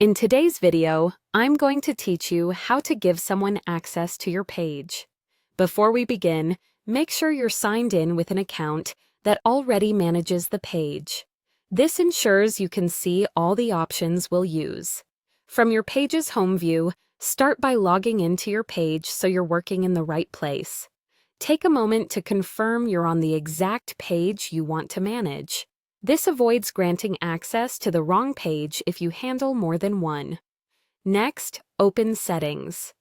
In today's video, I'm going to teach you how to give someone access to your page. Before we begin, make sure you're signed in with an account that already manages the page. This ensures you can see all the options we'll use. From your page's home view, start by logging into your page so you're working in the right place. Take a moment to confirm you're on the exact page you want to manage. This avoids granting access to the wrong page if you handle more than one. Next, open Settings.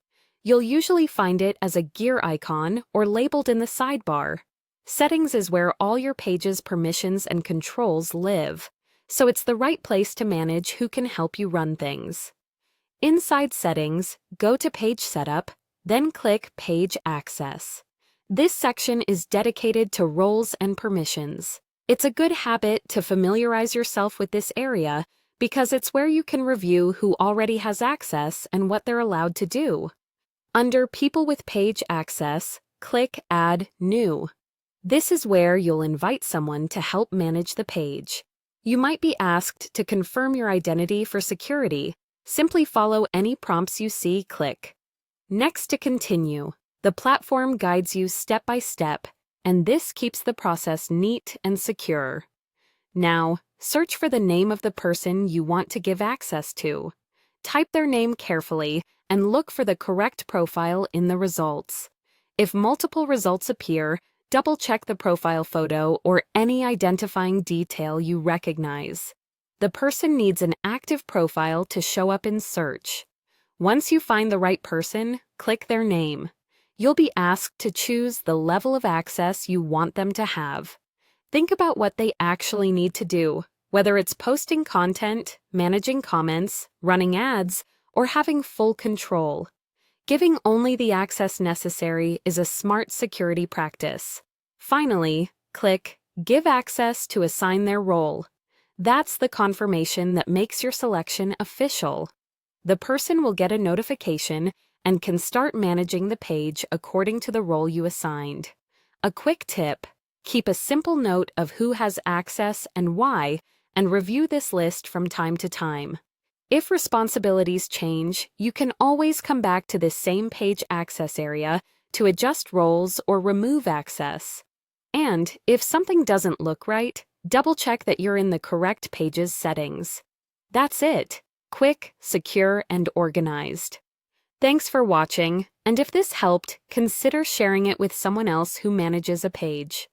You'll usually find it as a gear icon or labeled in the sidebar. Settings is where all your page's permissions and controls live, so it's the right place to manage who can help you run things. Inside Settings, go to Page Setup, then click Page Access. This section is dedicated to roles and permissions. It's a good habit to familiarize yourself with this area because it's where you can review who already has access and what they're allowed to do. Under People with Page Access, click Add New. This is where you'll invite someone to help manage the page. You might be asked to confirm your identity for security. Simply follow any prompts you see click. Next to Continue, the platform guides you step by step, and this keeps the process neat and secure. Now, search for the name of the person you want to give access to. Type their name carefully and look for the correct profile in the results. If multiple results appear, double-check the profile photo or any identifying detail you recognize. The person needs an active profile to show up in search. Once you find the right person, click their name. You'll be asked to choose the level of access you want them to have. Think about what they actually need to do, whether it's posting content, managing comments, running ads, or having full control. Giving only the access necessary is a smart security practice. Finally, click Give Access to assign their role. That's the confirmation that makes your selection official. The person will get a notification and can start managing the page according to the role you assigned. A quick tip: keep a simple note of who has access and why, and review this list from time to time. If responsibilities change, you can always come back to this same page access area to adjust roles or remove access. And if something doesn't look right, double-check that you're in the correct page's settings. That's it. Quick, secure, and organized. Thanks for watching, and if this helped, consider sharing it with someone else who manages a page.